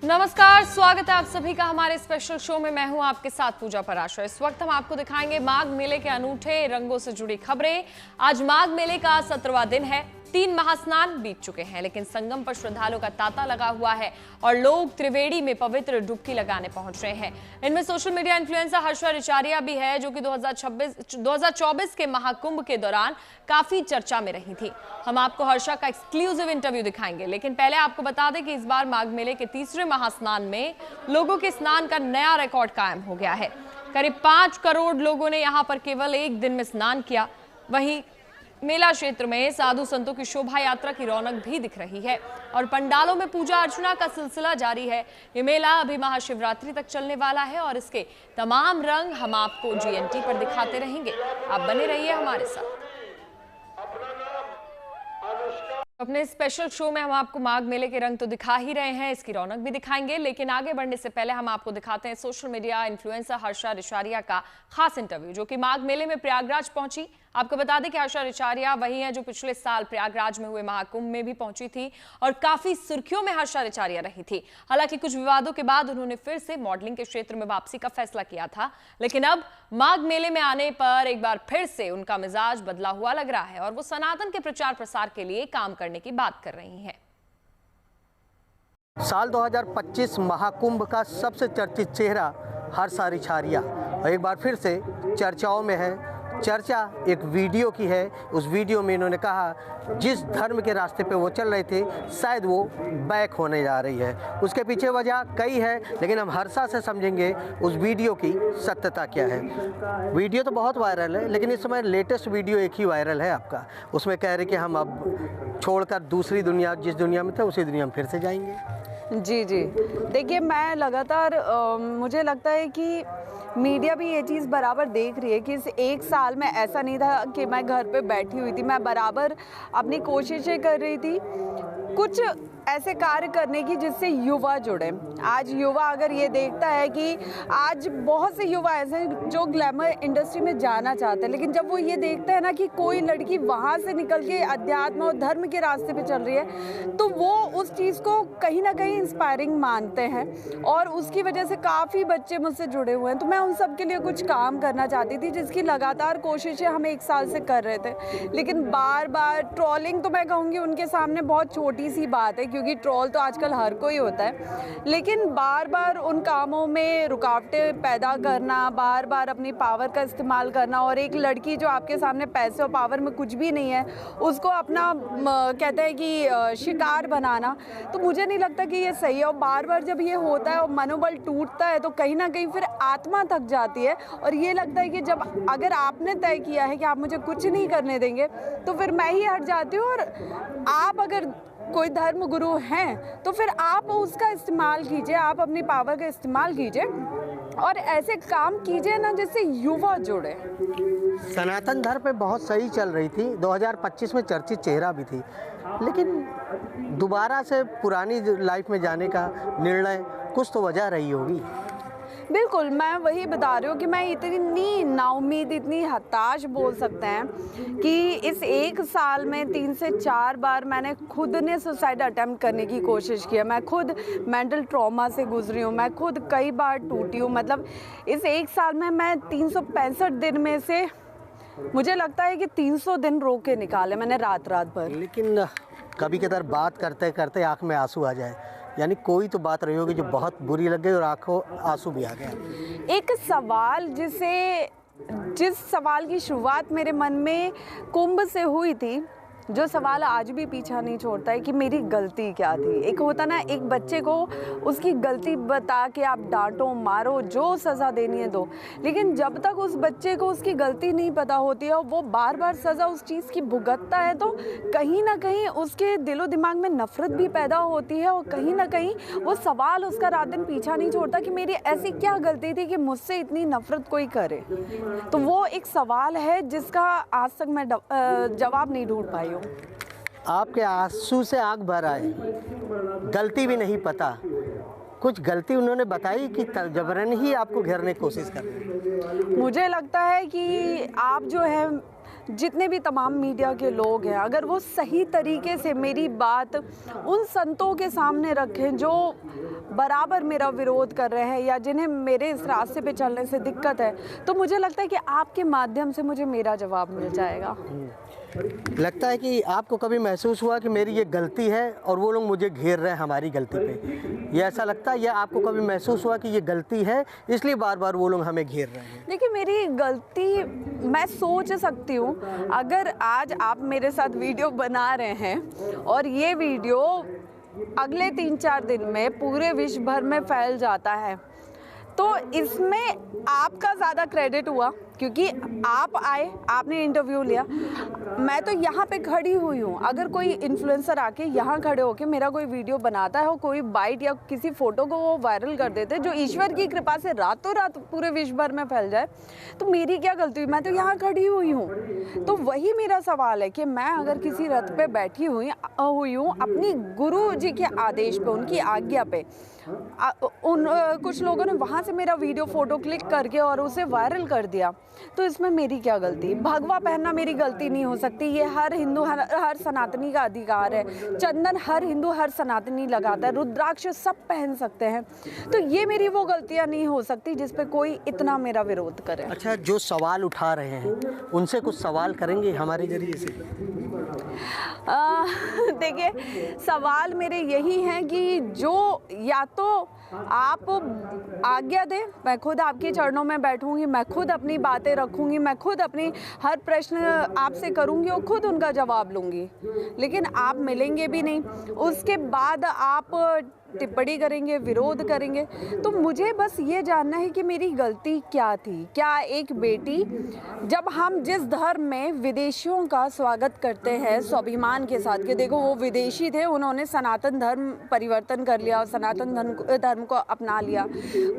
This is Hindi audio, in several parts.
नमस्कार, स्वागत है आप सभी का हमारे स्पेशल शो में। मैं हूं आपके साथ पूजा पराशर। इस वक्त हम आपको दिखाएंगे माघ मेले के अनूठे रंगों से जुड़ी खबरें। आज माघ मेले का 17वां दिन है। 3 महास्नान बीत चुके हैं, लेकिन संगम पर श्रद्धालुओं का तांता लगा हुआ है और लोग त्रिवेणी में पवित्र डुबकी लगाने पहुंच रहे हैं। इनमें सोशल मीडिया इन्फ्लुएंसर हर्षा रिचारिया भी है, जो कि 2024 के महाकुंभ के दौरान काफी चर्चा में रही थी। हम आपको हर्षा का एक्सक्लूसिव इंटरव्यू दिखाएंगे, लेकिन पहले आपको बता दें कि इस बार माघ मेले के तीसरे महास्नान में लोगों के स्नान का नया रिकॉर्ड कायम हो गया है। करीब 5 करोड़ लोगों ने यहां पर केवल एक दिन में स्नान किया। वहीं मेला क्षेत्र में साधु संतों की शोभा यात्रा की रौनक भी दिख रही है और पंडालों में पूजा अर्चना का सिलसिला जारी है। ये मेला अभी महाशिवरात्रि तक चलने वाला है और इसके तमाम रंग हम आपको GNT पर दिखाते रहेंगे। आप बने रहिए हमारे साथ। अपने स्पेशल शो में हम आपको माघ मेले के रंग तो दिखा ही रहे हैं, इसकी रौनक भी दिखाएंगे, लेकिन आगे बढ़ने से पहले हम आपको दिखाते हैं सोशल मीडिया इन्फ्लुएंसर हर्षा रिचारिया का खास इंटरव्यू, जो कि माघ मेले में प्रयागराज पहुंची। आपको बता दें कि हर्षा रिचारिया वही है जो पिछले साल प्रयागराज में हुए महाकुंभ में भी पहुंची थी और काफी सुर्खियों में हर्षा रिचारिया रही थी। हालांकि कुछ विवादों के बाद उन्होंने फिर से मॉडलिंग के क्षेत्र में वापसी का फैसला किया था, लेकिन अब माघ मेले में आने पर एक बार फिर से उनका मिजाज बदला हुआ लग रहा है और वो सनातन के प्रचार प्रसार के लिए काम करने की बात कर रही हैं। साल 2025 महाकुंभ का सबसे चर्चित चेहरा हर्षा रिचारिया एक बार फिर से चर्चाओं में है। चर्चा एक वीडियो की है। उस वीडियो में इन्होंने कहा जिस धर्म के रास्ते पे वो चल रहे थे शायद वो बैक होने जा रही है। उसके पीछे वजह कई है, लेकिन हम हर्षा से समझेंगे उस वीडियो की सत्यता क्या है। वीडियो तो बहुत वायरल है, लेकिन इस समय लेटेस्ट वीडियो एक ही वायरल है आपका। उसमें कह रहे कि हम अब छोड़कर दूसरी दुनिया, जिस दुनिया में थे उसी दुनिया में फिर से जाएंगे। जी देखिए, मैं लगातार मुझे लगता है कि मीडिया भी ये चीज़ बराबर देख रही है कि इस 1 साल में ऐसा नहीं था कि मैं घर पे बैठी हुई थी। मैं बराबर अपनी कोशिशें कर रही थी कुछ ऐसे कार्य करने की जिससे युवा जुड़े। आज युवा अगर ये देखता है कि आज बहुत से युवा ऐसे हैं जो ग्लैमर इंडस्ट्री में जाना चाहते हैं, लेकिन जब वो ये देखता है ना कि कोई लड़की वहाँ से निकल के अध्यात्म और धर्म के रास्ते पे चल रही है, तो वो उस चीज़ को कहीं ना कहीं इंस्पायरिंग मानते हैं और उसकी वजह से काफ़ी बच्चे मुझसे जुड़े हुए हैं। तो मैं उन सब के लिए कुछ काम करना चाहती थी, जिसकी लगातार कोशिशें हम 1 साल से कर रहे थे, लेकिन बार बार ट्रोलिंग तो मैं कहूँगी उनके सामने बहुत छोटी सी बात है, क्योंकि ट्रोल तो आजकल हर कोई होता है। लेकिन बार बार उन कामों में रुकावटें पैदा करना, बार बार अपनी पावर का इस्तेमाल करना और एक लड़की जो आपके सामने पैसे और पावर में कुछ भी नहीं है उसको अपना कहते हैं कि शिकार बनाना, तो मुझे नहीं लगता कि ये सही है। और बार बार जब ये होता है और मनोबल टूटता है तो कहीं ना कहीं फिर आत्मा थक जाती है और ये लगता है कि जब अगर आपने तय किया है कि आप मुझे कुछ नहीं करने देंगे तो फिर मैं ही हट जाती हूँ। और आप अगर कोई धर्म गुरु हैं तो फिर आप उसका इस्तेमाल कीजिए, आप अपनी पावर का इस्तेमाल कीजिए और ऐसे काम कीजिए ना जिससे युवा जुड़े। सनातन धर्म पे बहुत सही चल रही थी, 2025 में चर्चित चेहरा भी थी, लेकिन दोबारा से पुरानी लाइफ में जाने का निर्णय कुछ तो वजह रही होगी। बिल्कुल, मैं वही बता रही हूँ कि मैं इतनी नाउम्मीद, इतनी हताश बोल सकते हैं कि इस 1 साल में 3 से 4 बार मैंने खुद ने सुसाइड अटेम्प्ट करने की कोशिश किया। मैं खुद मेंटल ट्रॉमा से गुजरी हूँ, मैं खुद कई बार टूटी हूँ। मतलब इस 1 साल में मैं 365 दिन में से मुझे लगता है कि 300 दिन रो के निकाले मैंने रात भर। लेकिन कभी कदार बात करते करते आँख में आंसू आ जाए, यानी कोई तो बात रही होगी जो बहुत बुरी लग गई और आंखों आंसू भी आ गया। एक सवाल जिस सवाल की शुरुआत मेरे मन में कुंभ से हुई थी, जो सवाल आज भी पीछा नहीं छोड़ता है कि मेरी गलती क्या थी। एक होता ना, एक बच्चे को उसकी गलती बता के आप डांटो, मारो, जो सज़ा देनी है दो, लेकिन जब तक उस बच्चे को उसकी गलती नहीं पता होती है और वो बार बार सज़ा उस चीज़ की भुगतता है, तो कहीं ना कहीं उसके दिलो दिमाग में नफ़रत भी पैदा होती है और कहीं ना कहीं वो सवाल उसका रात दिन पीछा नहीं छोड़ता कि मेरी ऐसी क्या गलती थी कि मुझसे इतनी नफ़रत कोई करे। तो वो एक सवाल है जिसका आज तक मैं जवाब नहीं ढूंढ पाई। आपके आंसू से आंख भर आए, गलती भी नहीं पता, कुछ गलती उन्होंने बताई कि जबरन ही आपको घेरने की कोशिश कर रहे हैं? मुझे लगता है कि आप जो है जितने भी तमाम मीडिया के लोग हैं, अगर वो सही तरीके से मेरी बात उन संतों के सामने रखें जो बराबर मेरा विरोध कर रहे हैं या जिन्हें मेरे इस रास्ते पे चलने से दिक्कत है, तो मुझे लगता है कि आपके माध्यम से मुझे मेरा जवाब मिल जाएगा। लगता है कि आपको कभी महसूस हुआ कि मेरी ये गलती है और वो लोग मुझे घेर रहे हैं हमारी गलती पे, ये ऐसा लगता है? या आपको कभी महसूस हुआ कि ये गलती है इसलिए बार बार वो लोग हमें घेर रहे हैं? देखिए, मेरी गलती मैं सोच सकती हूँ, अगर आज आप मेरे साथ वीडियो बना रहे हैं और ये वीडियो अगले 3-4 दिन में पूरे विश्व भर में फैल जाता है, तो इसमें आपका ज़्यादा क्रेडिट हुआ क्योंकि आप आए, आपने इंटरव्यू लिया। मैं तो यहाँ पे खड़ी हुई हूँ। अगर कोई इन्फ्लुएंसर आके यहाँ खड़े होके मेरा कोई वीडियो बनाता है और कोई बाइट या किसी फ़ोटो को वो वायरल कर देते, जो ईश्वर की कृपा से रातों रात पूरे विश्व भर में फैल जाए, तो मेरी क्या गलती हुई? मैं तो यहाँ खड़ी हुई हूँ। तो वही मेरा सवाल है कि मैं अगर किसी रथ पे बैठी हुई हूँ अपनी गुरु जी के आदेश पे, उनकी आज्ञा पे, कुछ लोगों ने वहाँ से मेरा वीडियो फ़ोटो क्लिक करके और उसे वायरल कर दिया, तो इसमें मेरी क्या गलती? भगवा पहनना मेरी गलती नहीं हो सकती। ये हर हिंदू हर सनातनी का अधिकार है। चंदन हर हिंदू हर सनातनी लगाता है। रुद्राक्ष सब पहन सकते हैं। तो ये मेरी वो गलतियां नहीं हो सकती जिस पे कोई इतना मेरा विरोध करे। अच्छा, जो सवाल उठा रहे हैं उनसे कुछ सवाल करेंगे हमारे जरिए से? देखिए, सवाल मेरे यही हैं कि जो या तो आप आज्ञा दें, मैं खुद आपके चरणों में बैठूंगी, मैं खुद अपनी बातें रखूंगी, मैं खुद अपनी हर प्रश्न आपसे करूंगी और खुद उनका जवाब लूंगी, लेकिन आप मिलेंगे भी नहीं। उसके बाद आप टिप्पणी करेंगे, विरोध करेंगे। तो मुझे बस ये जानना है कि मेरी गलती क्या थी। क्या एक बेटी, जब हम जिस धर्म में विदेशियों का स्वागत करते हैं स्वाभिमान के साथ, कि देखो वो विदेशी थे, उन्होंने सनातन धर्म परिवर्तन कर लिया और सनातन धर्म को अपना लिया।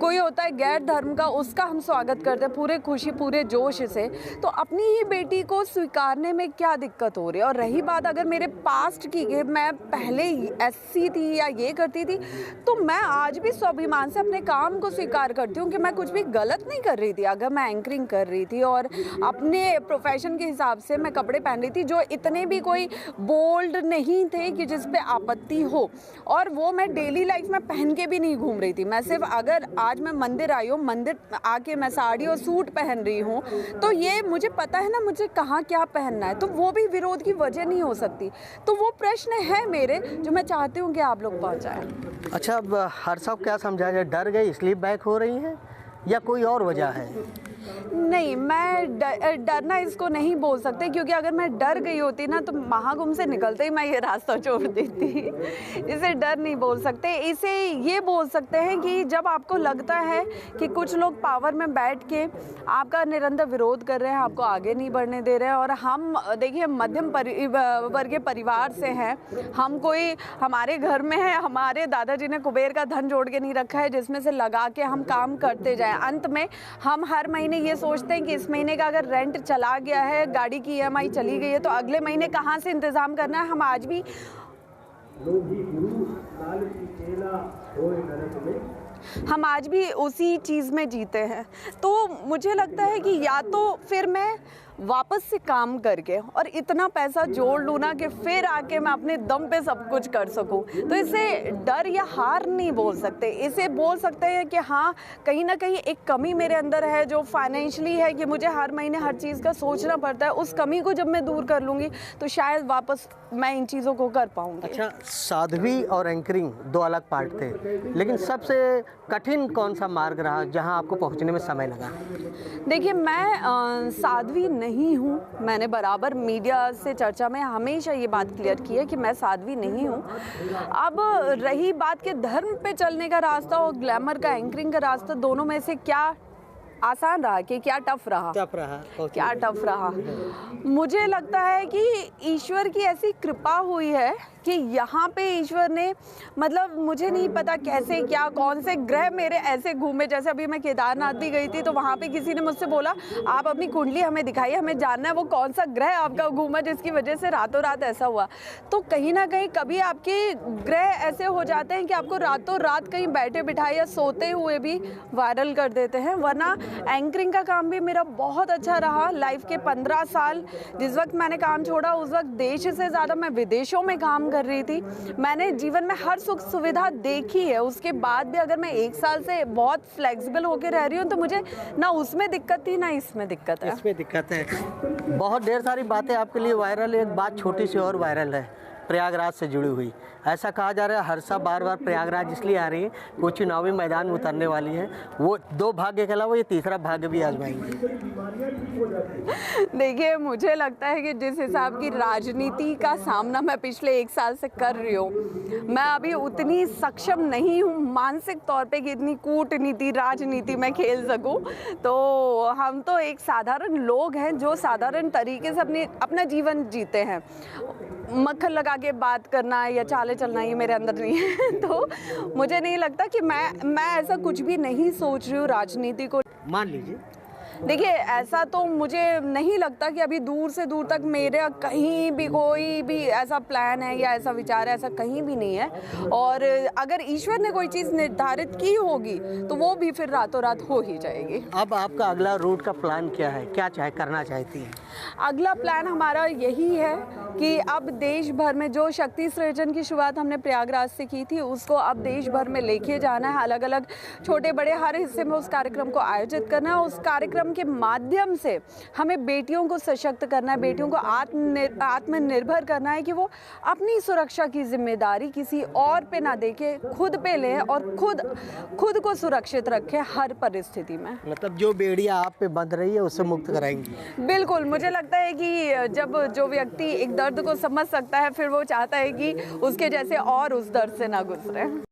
कोई होता है गैर धर्म का, उसका हम स्वागत करते हैं पूरे खुशी पूरे जोश से। तो अपनी ही बेटी को स्वीकारने में क्या दिक्कत हो रही है? और रही बात अगर मेरे पास्ट की, मैं पहले ऐसी थी या ये करती थी, तो मैं आज भी स्वाभिमान से अपने काम को स्वीकार करती हूँ कि मैं कुछ भी गलत नहीं कर रही थी। अगर मैं एंकरिंग कर रही थी और अपने प्रोफेशन के हिसाब से मैं कपड़े पहन रही थी जो इतने भी कोई बोल्ड नहीं थे कि जिस पे आपत्ति हो, और वो मैं डेली लाइफ में पहन के भी नहीं घूम रही थी। मैं सिर्फ, अगर आज मैं मंदिर आई हूँ, मंदिर आके मैं साड़ी और सूट पहन रही हूँ, तो ये मुझे पता है ना मुझे कहाँ क्या पहनना है, तो वो भी विरोध की वजह नहीं हो सकती। तो वो प्रश्न है मेरे जो मैं चाहती हूँ कि आप लोग पहुँचाएं। अच्छा, अब हर साहब क्या समझा जाए? डर गई इसलिए बैक हो रही हैं या कोई और वजह है? नहीं, मैं डरना इसको नहीं बोल सकते, क्योंकि अगर मैं डर गई होती ना तो महाकुंभ से निकलते ही मैं ये रास्ता छोड़ देती। इसे डर नहीं बोल सकते, इसे ये बोल सकते हैं कि जब आपको लगता है कि कुछ लोग पावर में बैठ के आपका निरंतर विरोध कर रहे हैं, आपको आगे नहीं बढ़ने दे रहे हैं। और हम देखिए मध्यम वर्ग के परिवार से हैं, हम कोई हमारे घर में है, हमारे दादाजी ने कुबेर का धन जोड़ के नहीं रखा है जिसमें से लगा के हम काम करते जाएं। अंत में हम हर महीने ये सोचते हैं कि इस महीने का अगर रेंट चला गया है, गाड़ी की EMI चली गई है, तो अगले महीने कहाँ से इंतज़ाम करना है। हम आज भी उसी चीज़ में जीते हैं। तो मुझे लगता है कि या तो फिर मैं वापस से काम करके और इतना पैसा जोड़ लूँ ना कि फिर आके मैं अपने दम पे सब कुछ कर सकूँ। तो इसे डर या हार नहीं बोल सकते, इसे बोल सकते हैं कि हाँ, कहीं ना कहीं एक कमी मेरे अंदर है जो फाइनेंशियली है कि मुझे हर महीने हर चीज़ का सोचना पड़ता है। उस कमी को जब मैं दूर कर लूँगी तो शायद वापस मैं इन चीज़ों को कर पाऊँगी। अच्छा, साध्वी और एंकरिंग दो अलग पार्ट थे, लेकिन सबसे कठिन कौन सा मार्ग रहा जहाँ आपको पहुँचने में समय लगा? देखिए, मैं साध्वी नहीं हूँ। मैंने बराबर मीडिया से चर्चा में हमेशा ये बात क्लियर की है कि मैं साध्वी नहीं हूँ। अब रही बात के धर्म पे चलने का रास्ता और ग्लैमर का एंकरिंग का रास्ता, दोनों में से क्या आसान रहा कि क्या टफ रहा? क्या टफ रहा? मुझे लगता है कि ईश्वर की ऐसी कृपा हुई है कि यहाँ पे ईश्वर ने, मतलब मुझे नहीं पता कैसे क्या कौन से ग्रह मेरे ऐसे घूमे। जैसे अभी मैं केदारनाथ भी गई थी तो वहाँ पे किसी ने मुझसे बोला आप अपनी कुंडली हमें दिखाइए, हमें जानना है वो कौन सा ग्रह आपका घूमा जिसकी वजह से रातों रात ऐसा हुआ। तो कहीं ना कहीं कभी आपके ग्रह ऐसे हो जाते हैं कि आपको रातों रात कहीं बैठे बिठाए या सोते हुए भी वायरल कर देते हैं। वरना एंकरिंग का काम भी मेरा बहुत अच्छा रहा। लाइफ के 15 साल जिस वक्त मैंने काम छोड़ा उस वक्त देश से ज़्यादा मैं विदेशों में काम कर रही थी। मैंने जीवन में हर सुख सुविधा देखी है, उसके बाद भी अगर मैं 1 साल से बहुत फ्लेक्सिबल होकर रह रही हूँ तो मुझे ना उसमें दिक्कत थी ना इसमें दिक्कत है। इसमें दिक्कत है। बहुत ढेर सारी बातें आपके लिए वायरल है, एक बात छोटी सी और वायरल है प्रयागराज से जुड़ी हुई। ऐसा कहा जा रहा है हर्षा बार बार प्रयागराज इसलिए आ रही है वो चुनावी मैदान में उतरने वाली है, वो 2 भाग्य के अलावा ये तीसरा भाग्य भी आजमाएंगे। देखिए, मुझे लगता है कि जिस हिसाब की राजनीति का सामना मैं पिछले 1 साल से कर रही हूँ, मैं अभी उतनी सक्षम नहीं हूँ मानसिक तौर पे कि इतनी कूटनीति राजनीति में खेल सकूँ। तो हम तो एक साधारण लोग हैं जो साधारण तरीके से अपना जीवन जीते हैं। मक्खन लगा के बात करना या चाले चलना ये मेरे अंदर नहीं है। तो मुझे नहीं लगता कि मैं ऐसा कुछ भी नहीं सोच रही हूँ राजनीति को। मान लीजिए, देखिए, ऐसा तो मुझे नहीं लगता कि अभी दूर से दूर तक मेरे कहीं भी कोई भी ऐसा प्लान है या ऐसा विचार है, ऐसा कहीं भी नहीं है। और अगर ईश्वर ने कोई चीज़ निर्धारित की होगी तो वो भी फिर रातों रात हो ही जाएगी। अब आपका अगला रूट का प्लान क्या है, क्या करना चाहती हैं? अगला प्लान हमारा यही है कि अब देश भर में जो शक्ति सृजन की शुरुआत हमने प्रयागराज से की थी उसको अब देश भर में लेके जाना है। अलग अलग छोटे बड़े हर हिस्से में उस कार्यक्रम को आयोजित करना है। उस कार्यक्रम के माध्यम से हमें बेटियों को सशक्त करना है, बेटियों को आत्मनिर्भर करना है कि वो अपनी सुरक्षा की जिम्मेदारी किसी और पे ना देके खुद पे लें और खुद को सुरक्षित रखें हर परिस्थिति में। मतलब जो बेड़ियां आप पे बंध रही है उससे मुक्त कराएंगी? बिल्कुल, मुझे लगता है कि जब जो व्यक्ति एक दर्द को समझ सकता है फिर वो चाहता है कि उसके जैसे और उस दर्द से ना गुजरे।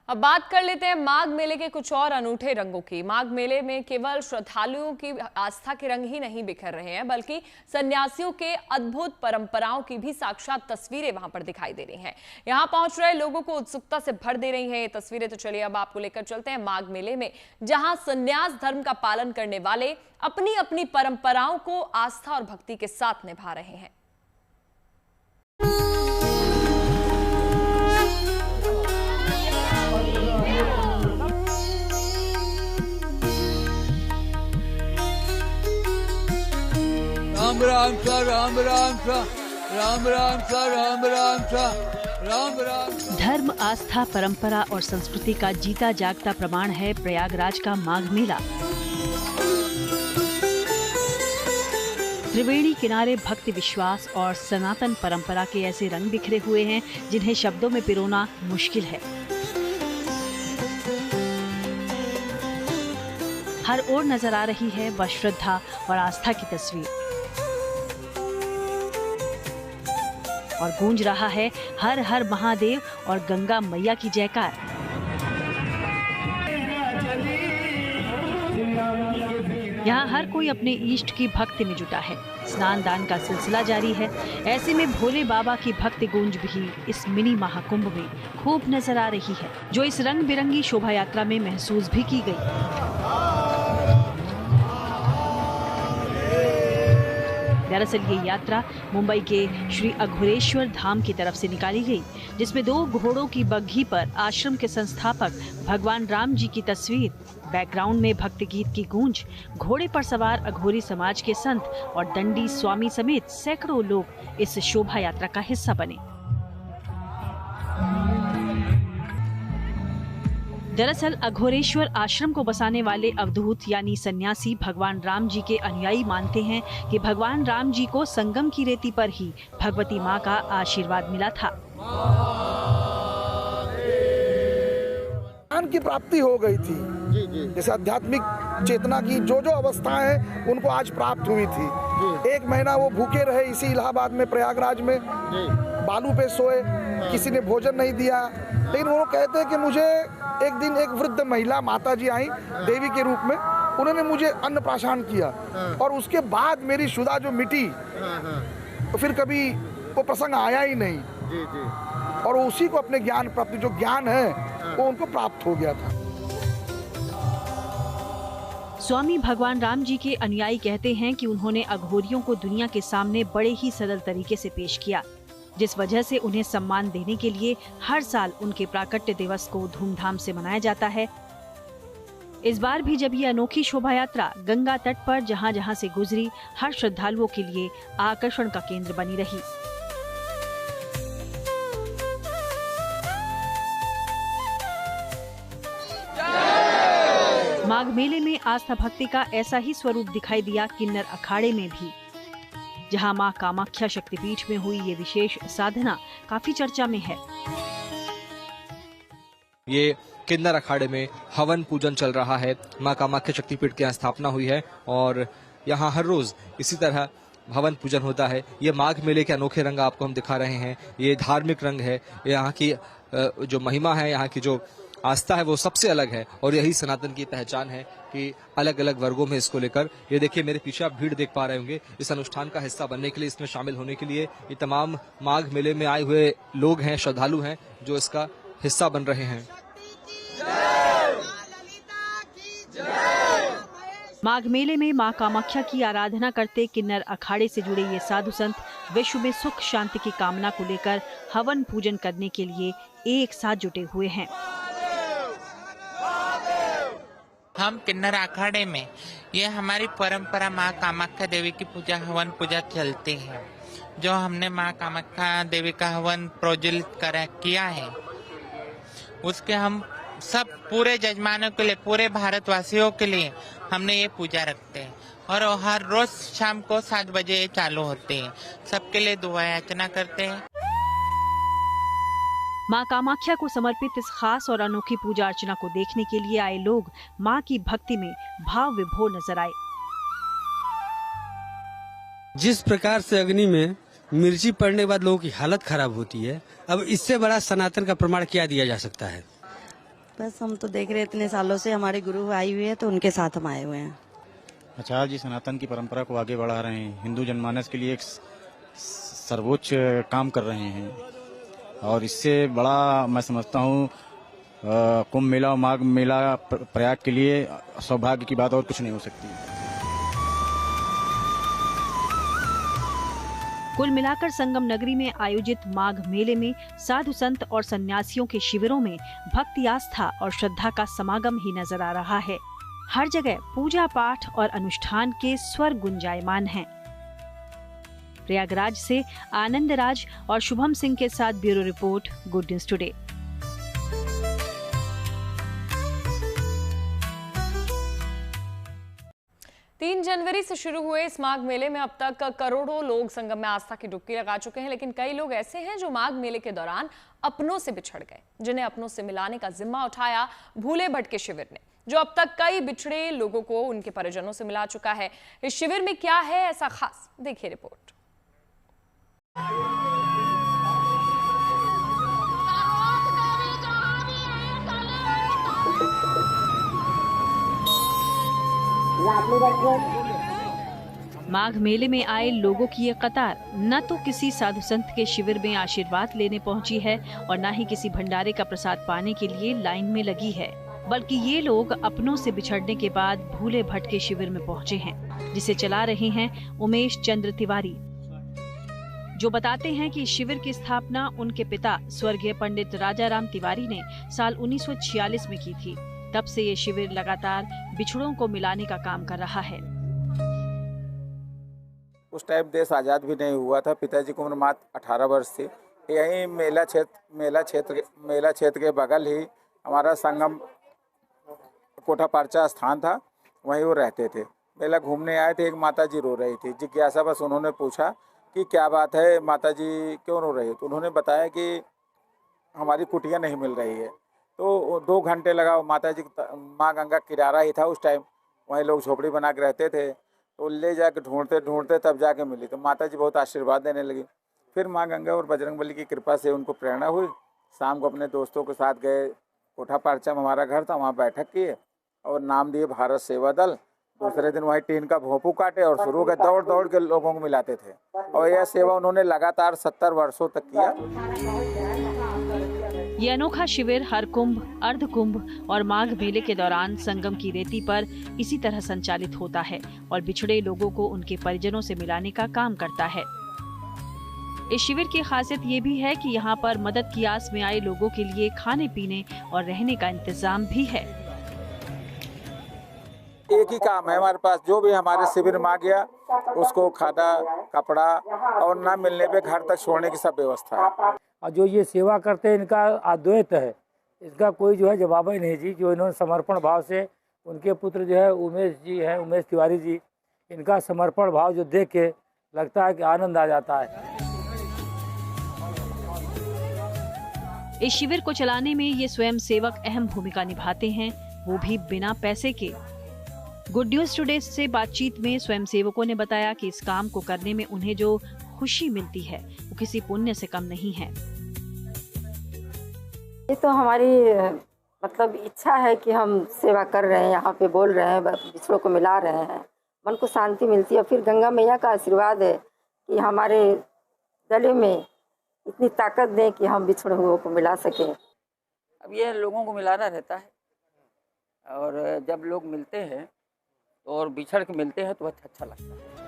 अब बात कर लेते हैं माघ मेले के कुछ और अनूठे रंगों की। माघ मेले में केवल श्रद्धालुओं की आस्था के रंग ही नहीं बिखर रहे हैं, बल्कि सन्यासियों के अद्भुत परंपराओं की भी साक्षात तस्वीरें वहां पर दिखाई दे रही हैं। यहां पहुंच रहे लोगों को उत्सुकता से भर दे रही हैं ये तस्वीरें। तो चलिए अब आपको लेकर चलते हैं माघ मेले में, जहां सन्यास धर्म का पालन करने वाले अपनी अपनी परंपराओं को आस्था और भक्ति के साथ निभा रहे हैं। राम राम सा राम राम सा राम राम सा राम राम सा राम राम। धर्म, आस्था, परंपरा और संस्कृति का जीता जागता प्रमाण है प्रयागराज का माघ मेला। त्रिवेणी किनारे भक्ति, विश्वास और सनातन परंपरा के ऐसे रंग बिखरे हुए हैं जिन्हें शब्दों में पिरोना मुश्किल है। हर ओर नजर आ रही है वह श्रद्धा और आस्था की तस्वीर और गूंज रहा है हर हर महादेव और गंगा मैया की जयकार। यहाँ हर कोई अपने इष्ट की भक्ति में जुटा है। स्नान दान का सिलसिला जारी है। ऐसे में भोले बाबा की भक्ति गूंज भी इस मिनी महाकुंभ में खूब नजर आ रही है, जो इस रंग बिरंगी शोभा यात्रा में महसूस भी की गई। दरअसल ये यात्रा मुंबई के श्री अघोरेश्वर धाम की तरफ से निकाली गई, जिसमें 2 घोड़ों की बग्घी पर आश्रम के संस्थापक भगवान राम जी की तस्वीर, बैकग्राउंड में भक्ति गीत की गूंज, घोड़े पर सवार अघोरी समाज के संत और दंडी स्वामी समेत सैकड़ों लोग इस शोभा यात्रा का हिस्सा बने। दरअसल अघोरेश्वर आश्रम को बसाने वाले अवधूत यानी सन्यासी भगवान राम जी के अनुयायी मानते हैं कि भगवान राम जी को संगम की रेती पर ही भगवती माँ का आशीर्वाद मिला था। ज्ञान की प्राप्ति हो गई थी। जैसे आध्यात्मिक चेतना की जो अवस्थाएं हैं उनको आज प्राप्त हुई थी। 1 महीना वो भूखे रहे इसी इलाहाबाद में, प्रयागराज में, बालू पे सोए, किसी ने भोजन नहीं दिया। लेकिन वो कहते हैं कि मुझे एक दिन एक वृद्ध महिला माता जी आई देवी के रूप में, उन्होंने मुझे अन्नप्राशन किया और उसके बाद मेरी शुदा जो मिटी, तो फिर कभी वो प्रसंग आया ही नहीं। और उसी को अपने ज्ञान प्राप्ति, जो ज्ञान है वो उनको प्राप्त हो गया था। स्वामी भगवान राम जी के अनुयायी कहते हैं कि उन्होंने अघोरियों को दुनिया के सामने बड़े ही सरल तरीके से पेश किया, जिस वजह से उन्हें सम्मान देने के लिए हर साल उनके प्राकट्य दिवस को धूमधाम से मनाया जाता है। इस बार भी जब ये अनोखी शोभा यात्रा गंगा तट पर जहां जहां से गुजरी, हर श्रद्धालुओं के लिए आकर्षण का केंद्र बनी रही। माघ मेले में आस्था भक्ति का ऐसा ही स्वरूप दिखाई दिया किन्नर अखाड़े में भी, जहां मां कामाख्या शक्तिपीठ में हुई ये विशेष साधना काफी चर्चा में है। ये किन्नर अखाड़े में हवन पूजन चल रहा है। मां कामाख्या शक्तिपीठ की स्थापना हुई है और यहाँ हर रोज इसी तरह हवन पूजन होता है। ये माघ मेले के अनोखे रंग आपको हम दिखा रहे हैं। ये धार्मिक रंग है, यहाँ की जो महिमा है, यहाँ की जो आस्था है वो सबसे अलग है और यही सनातन की पहचान है कि अलग अलग वर्गों में इसको लेकर। ये देखिए मेरे पीछे आप भीड़ देख पा रहे होंगे। इस अनुष्ठान का हिस्सा बनने के लिए, इसमें शामिल होने के लिए ये तमाम माघ मेले में आए हुए लोग हैं, श्रद्धालु हैं जो इसका हिस्सा बन रहे हैं। माघ मेले में मां कामाख्या की आराधना करते किन्नर अखाड़े से जुड़े ये साधु संत विश्व में सुख शांति की कामना को लेकर हवन पूजन करने के लिए एक साथ जुटे हुए हैं। हम किन्नर अखाड़े में ये हमारी परंपरा मां कामाख्या देवी की पूजा, हवन पूजा चलती है। जो हमने मां कामाख्या देवी का हवन प्रज्वलित किया है, उसके हम सब पूरे जजमानों के लिए, पूरे भारतवासियों के लिए हमने ये पूजा रखते हैं और हर रोज शाम को 7 बजे चालू होते हैं। सबके लिए दुआ याचना करते हैं। मां कामाख्या को समर्पित इस खास और अनोखी पूजा अर्चना को देखने के लिए आए लोग मां की भक्ति में भाव विभोर नजर आए। जिस प्रकार से अग्नि में मिर्ची पड़ने के बाद लोगों की हालत खराब होती है, अब इससे बड़ा सनातन का प्रमाण क्या दिया जा सकता है। बस हम तो देख रहे हैं, इतने सालों से हमारे गुरु आई हुए हैं तो उनके साथ हम आए हुए हैं। आचार्य जी सनातन की परंपरा को आगे बढ़ा रहे हैं, हिंदू जनमानस के लिए एक सर्वोच्च काम कर रहे हैं और इससे बड़ा मैं समझता हूँ कुंभ मेला और माघ मेला प्रयाग के लिए सौभाग्य की बात और कुछ नहीं हो सकती। कुल मिलाकर संगम नगरी में आयोजित माघ मेले में साधु संत और सन्यासियों के शिविरों में भक्ति, आस्था और श्रद्धा का समागम ही नजर आ रहा है। हर जगह पूजा पाठ और अनुष्ठान के स्वर गुंजायमान हैं। प्रयागराज से आनंद राज और शुभम सिंह के साथ bureau report, good news today. 3 जनवरी से शुरू हुए इस माघ मेले में अब तक करोड़ों लोग संगम में आस्था की डुबकी लगा चुके हैं, लेकिन कई लोग ऐसे हैं जो माघ मेले के दौरान अपनों से बिछड़ गए, जिन्हें अपनों से मिलाने का जिम्मा उठाया भूले भटके शिविर ने, जो अब तक कई बिछड़े लोगों को उनके परिजनों से मिला चुका है। इस शिविर में क्या है ऐसा खास, देखिए रिपोर्ट। माघ मेले में आए लोगों की ये कतार न तो किसी साधु संत के शिविर में आशीर्वाद लेने पहुंची है और न ही किसी भंडारे का प्रसाद पाने के लिए लाइन में लगी है, बल्कि ये लोग अपनों से बिछड़ने के बाद भूले भटके शिविर में पहुंचे हैं, जिसे चला रहे हैं उमेश चंद्र तिवारी, जो बताते हैं कि शिविर की स्थापना उनके पिता स्वर्गीय पंडित राजाराम तिवारी ने साल 1946 में की थी। तब से ये शिविर लगातार बिछड़ों को मिलाने का काम कर रहा है। उस टाइम देश आज़ाद भी नहीं हुआ था। पिताजी की उम्र मात्र 18 वर्ष थी। यही मेला क्षेत्र के बगल ही हमारा संगम कोठा पारचा स्थान था, वहीं वो रहते थे। मेला घूमने आए थे, एक माता जी रो रही थी। जिज्ञासा बस उन्होंने पूछा कि क्या बात है माता जी, क्यों रो रही है? तो उन्होंने बताया कि हमारी कुटिया नहीं मिल रही है। तो 2 घंटे लगा। माता जी माँ गंगा किनारा ही था उस टाइम, वहीं लोग झोपड़ी बना के रहते थे। तो ले जाके ढूंढते ढूंढते तब जाके मिली। तो माता जी बहुत आशीर्वाद देने लगी। फिर माँ गंगा और बजरंगबली की कृपा से उनको प्रेरणा हुई। शाम को अपने दोस्तों के साथ गए, कोठा पारचा में हमारा घर था, वहाँ बैठक किए और नाम दिए भारत सेवा दल। दूसरे दिन वहीं टीन का भोंपू काटे और शुरू के दौड़ दौड़ के लोगों को मिलाते थे। और यह सेवा उन्होंने लगातार 70 वर्षों तक किया। ये अनोखा शिविर हर कुंभ, अर्ध कुंभ और माघ मेले के दौरान संगम की रेती पर इसी तरह संचालित होता है और बिछड़े लोगों को उनके परिजनों से मिलाने का काम करता है। इस शिविर की खासियत ये भी है कि यहाँ पर मदद की आस में आए लोगों के लिए खाने पीने और रहने का इंतजाम भी है। एक ही काम है हमारे पास, जो भी हमारे शिविर में आ गया उसको खाना, कपड़ा और ना मिलने पे घर तक छोड़ने की सब व्यवस्था है। और जो ये सेवा करते हैं इनका अद्वैत है, इसका कोई जो है जवाब ही नहीं जी। जो इन्होंने समर्पण भाव से उनके पुत्र जो है उमेश जी हैं, उमेश तिवारी जी, इनका समर्पण भाव जो देख के लगता है कि आनंद आ जाता है। इस शिविर को चलाने में ये स्वयं सेवक अहम भूमिका निभाते हैं, वो भी बिना पैसे के। गुड न्यूज टुडे से बातचीत में स्वयं सेवकों ने बताया कि इस काम को करने में उन्हें जो खुशी मिलती है वो किसी पुण्य से कम नहीं है। ये तो हमारी मतलब इच्छा है कि हम सेवा कर रहे हैं, यहाँ पे बोल रहे हैं, बिछड़ों को मिला रहे हैं, मन को शांति मिलती है। फिर गंगा मैया का आशीर्वाद है कि हमारे गले में इतनी ताकत दें कि हम बिछड़े हुओं को मिला सकें। अब ये लोगों को मिलाना रहता है, और जब लोग मिलते हैं और बिछड़ के मिलते हैं तो अच्छा लगता है।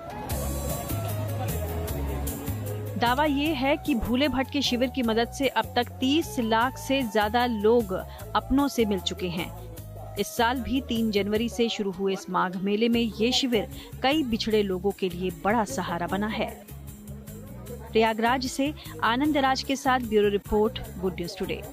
दावा ये है कि भूले भट्ट के शिविर की मदद से अब तक 30 लाख से ज्यादा लोग अपनों से मिल चुके हैं। इस साल भी 3 जनवरी से शुरू हुए इस माघ मेले में ये शिविर कई बिछड़े लोगों के लिए बड़ा सहारा बना है। प्रयागराज से आनंद राज के साथ bureau report, good news today.